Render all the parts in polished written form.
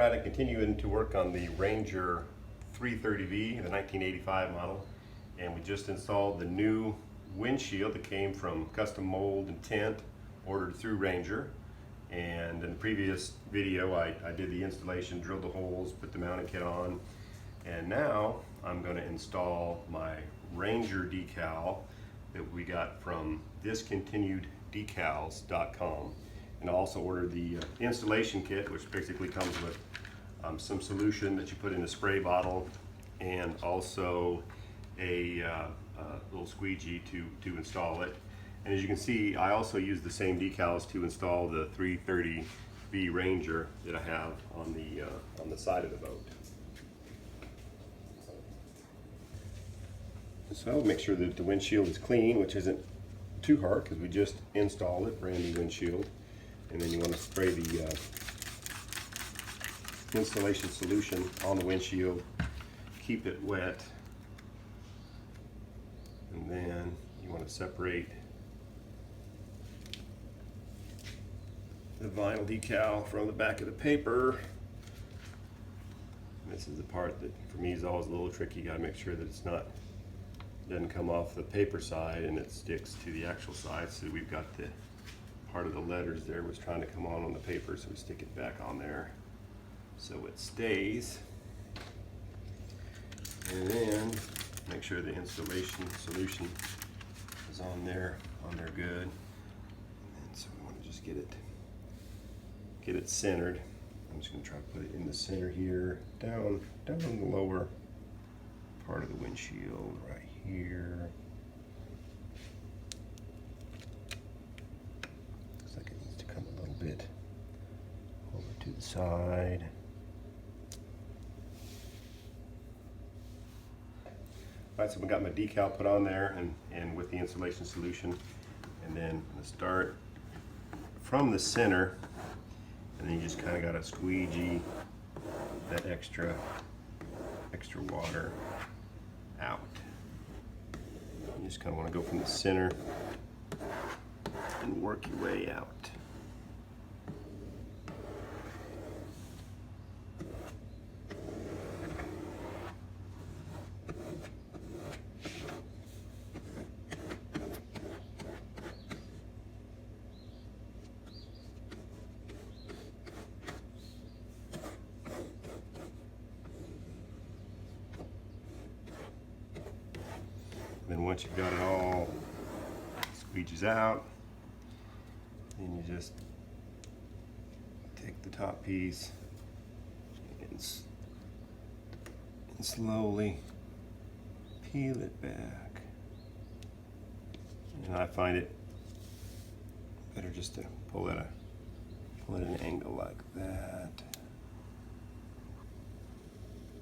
right, I'm continuing to work on the Ranger 330V, the 1985 model, and we just installed the new windshield that came from custom mold and tint ordered through Ranger. And in the previous video I did the installation, drilled the holes, put the mounting kit on, and now I'm going to install my Ranger decal that we got from discontinueddecals.com. And I also ordered the installation kit, which basically comes with some solution that you put in a spray bottle, and also a little squeegee to install it. And as you can see, I also use the same decals to install the 330V Ranger that I have on the side of the boat. So make sure that the windshield is clean, which isn't too hard because we just installed it, brand new windshield. And then you want to spray the installation solution on the windshield, keep it wet, and then you want to separate the vinyl decal from the back of the paper. This is the part that for me is always a little tricky. You got to make sure that doesn't come off the paper side and it sticks to the actual side. So we've got the part of the letters there was trying to come on the paper, so we stick it back on there so it stays. And then make sure the installation solution is on there good. And so we want to just get it centered. I'm just going to try to put it in the center here, down the lower part of the windshield right here. Looks like it needs to come a little bit over to the side. Alright, so we got my decal put on there and with the installation solution, and then I'm going to start from the center, and then you just kind of got to squeegee that extra water out. You just kind of want to go from the center and work your way out. Then once you've got it all squeegees out, then you just take the top piece and slowly peel it back. And I find it better just to pull it at an angle like that.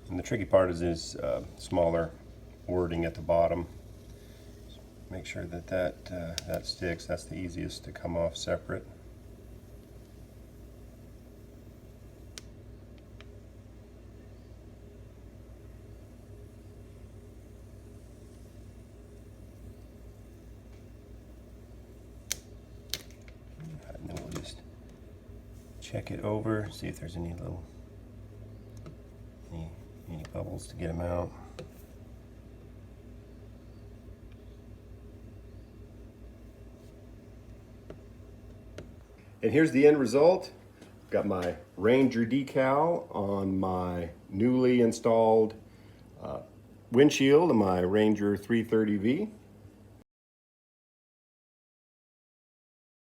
And the tricky part is this smaller wording at the bottom. Make sure that sticks. That's the easiest to come off separate. And then we'll just check it over, see if there's any bubbles to get them out. And here's the end result. Got my Ranger decal on my newly installed windshield of my Ranger 330V.